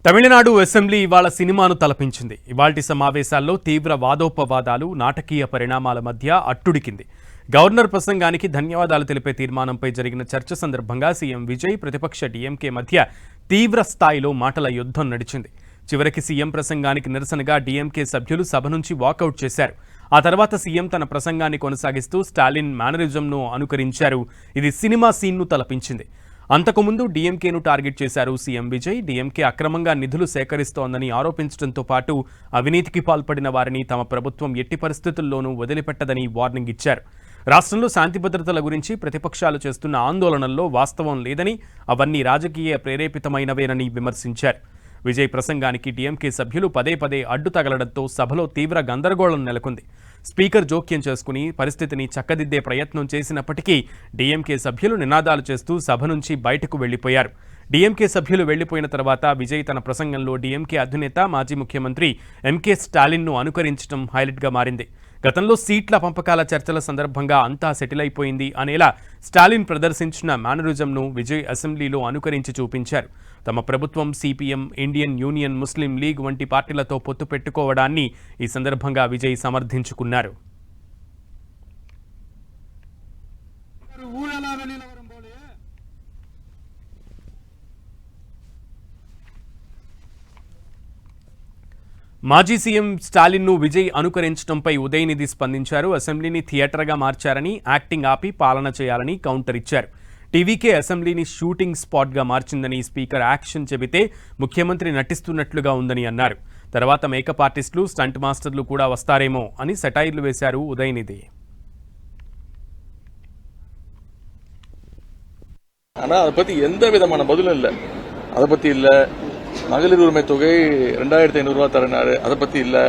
Tamil Nadu assembly ఇవాళ సినిమాను తలపించింది. ఇవాల్టి సమావేశాల్లో తీవ్ర వాదోపవాదాలు, నాటకీయ పరిణామాల మధ్య అట్టుడికింది. గవర్నర్ ప్రసంగానికి ధన్యవాదాలు తెలిపే తీర్మానంపై జరిగిన చర్చ సందర్భంగా సీఎం విజయ్, ప్రతిపక్ష డీఎంకే మధ్య తీవ్ర స్థాయిలో మాటల యుద్ధం నడిచింది. చివరికి సీఎం ప్రసంగానికి నిరసనగా డీఎంకే సభ్యులు సభ నుంచి వాకౌట్ చేశారు. ఆ తర్వాత సీఎం తన ప్రసంగాన్ని కొనసాగిస్తూ స్టాలిన్ మేనరిజంను అనుకరించారు. ఇది సినిమా సీన్ను తలపించింది. అంతకుముందు డీఎంకేను టార్గెట్ చేశారు సీఎం విజయ్. డీఎంకే అక్రమంగా నిధులు సేకరిస్తోందని ఆరోపించడంతో పాటు అవినీతికి పాల్పడిన వారిని తమ ప్రభుత్వం ఎట్టి పరిస్థితుల్లోనూ వదిలిపెట్టదని వార్నింగ్ ఇచ్చారు. రాష్ట్రంలో శాంతి భద్రతల గురించి ప్రతిపక్షాలు చేస్తున్న ఆందోళనల్లో వాస్తవం లేదని, అవన్నీ రాజకీయ ప్రేరేపితమైనవేనని విమర్శించారు. విజయ్ ప్రసంగానికి డీఎంకే సభ్యులు పదే పదే అడ్డు తగలడంతో సభలో తీవ్ర గందరగోళం నెలకొంది. స్పీకర్ జోక్యం చేసుకుని పరిస్థితిని చక్కదిద్దే ప్రయత్నం చేసినప్పటికీ డీఎంకే సభ్యులు నినాదాలు చేస్తూ సభ నుంచి బయటకు వెళ్లిపోయారు. డీఎంకే సభ్యులు వెళ్లిపోయిన తర్వాత విజయ్ తన ప్రసంగంలో డీఎంకే అధినేత, మాజీ ముఖ్యమంత్రి ఎంకే స్టాలిన్ను అనుకరించడం హైలైట్గా మారింది. గతంలో సీట్ల పంపకాల చర్చల సందర్భంగా అంతా సెటిల్ అయిపోయింది అనేలా స్టాలిన్ ప్రదర్శించిన మేనరిజంను విజయ్ అసెంబ్లీలో అనుకరించి చూపించారు. తమ ప్రభుత్వం సిపిఎం, ఇండియన్ యూనియన్ ముస్లిం లీగ్ వంటి పార్టీలతో పొత్తు పెట్టుకోవడాన్ని ఈ సందర్భంగా విజయ్ సమర్థించుకున్నారు. మాజీ సీఎం స్టాలిన్ను విజయ్ అనుకరించడంపై ఉదయనిధి స్పందించారు. అసెంబ్లీని థియేటర్గా మార్చారని, యాక్టింగ్ ఆపి పాలన చేయాలని కౌంటర్ ఇచ్చారు. టీవీకే అసెంబ్లీని షూటింగ్ స్పాట్గా మార్చిందని స్పీకర్ యాక్షన్ చెబితే ముఖ్యమంత్రి నటిస్తున్నట్లుగా ఉందని అన్నారు. తర్వాత మేకప్ ఆర్టిస్టులు, స్టంట్ మాస్టర్లు కూడా వస్తారేమో అని సెటైర్లు వేశారు ఉదయనిధి. ஆனால் அதை பற்றி எந்த விதமான பதிலும் இல்லை. அதை பற்றி இல்லை. மகளிர் உரிமை தொகை 2500 ரூபா தரனாரு, அதை பற்றி இல்லை.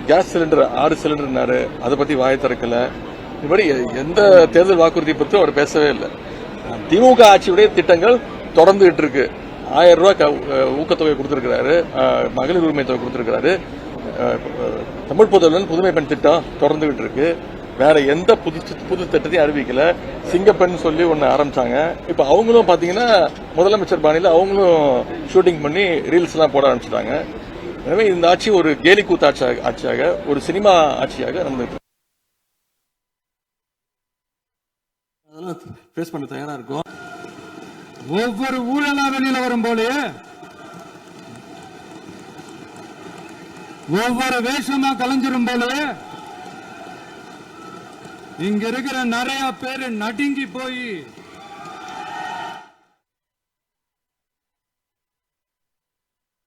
கேஸ் சிலிண்டர் 6 சிலிண்டர்னாரு, அதை பற்றி வாயை திறக்கல. இப்படி எந்த தேர்தல் வாக்குறுதியை பற்றி அவர் பேசவே இல்லை. திமுக ஆட்சியுடைய திட்டங்கள் தொடர்ந்துகிட்டு இருக்கு. 1000 ரூபாய் ஊக்கத்தொகை கொடுத்திருக்கிறாரு, மகளிர் உரிமை தொகை கொடுத்திருக்கிறாரு. தமிழ் புதல்வன் புதுமை பெண் திட்டம் தொடர்ந்துகிட்டு இருக்கு. வேற எந்த புது திட்டத்தையும் அறிவிக்கல. சிங்கப்பெண் சொல்லி ஒன்னு ஆரம்பிச்சாங்க. இப்ப அவங்களும் பாத்தீங்கன்னா முதலமைச்சர் பாணியில அவங்களும் ஷூட்டிங் பண்ணி ரீல்ஸ் எல்லாம் போட ஆரம்பிச்சிட்டாங்க. எனவே இந்த ஆட்சி ஒரு கேலி கூத்து ஆட்சியாக, ஒரு சினிமா ஆட்சியாக நடந்துட்டு ஃபேஸ் பண்ண தயாரா இருக்கும். ஒவ்வொரு ஊழலா வெளியில வரும் போலே, ஒவ்வொரு வேஷமா கலைஞ்சிரும் போலே, இங்க இருக்கிற நிறைய பேரு நடுங்கி போய்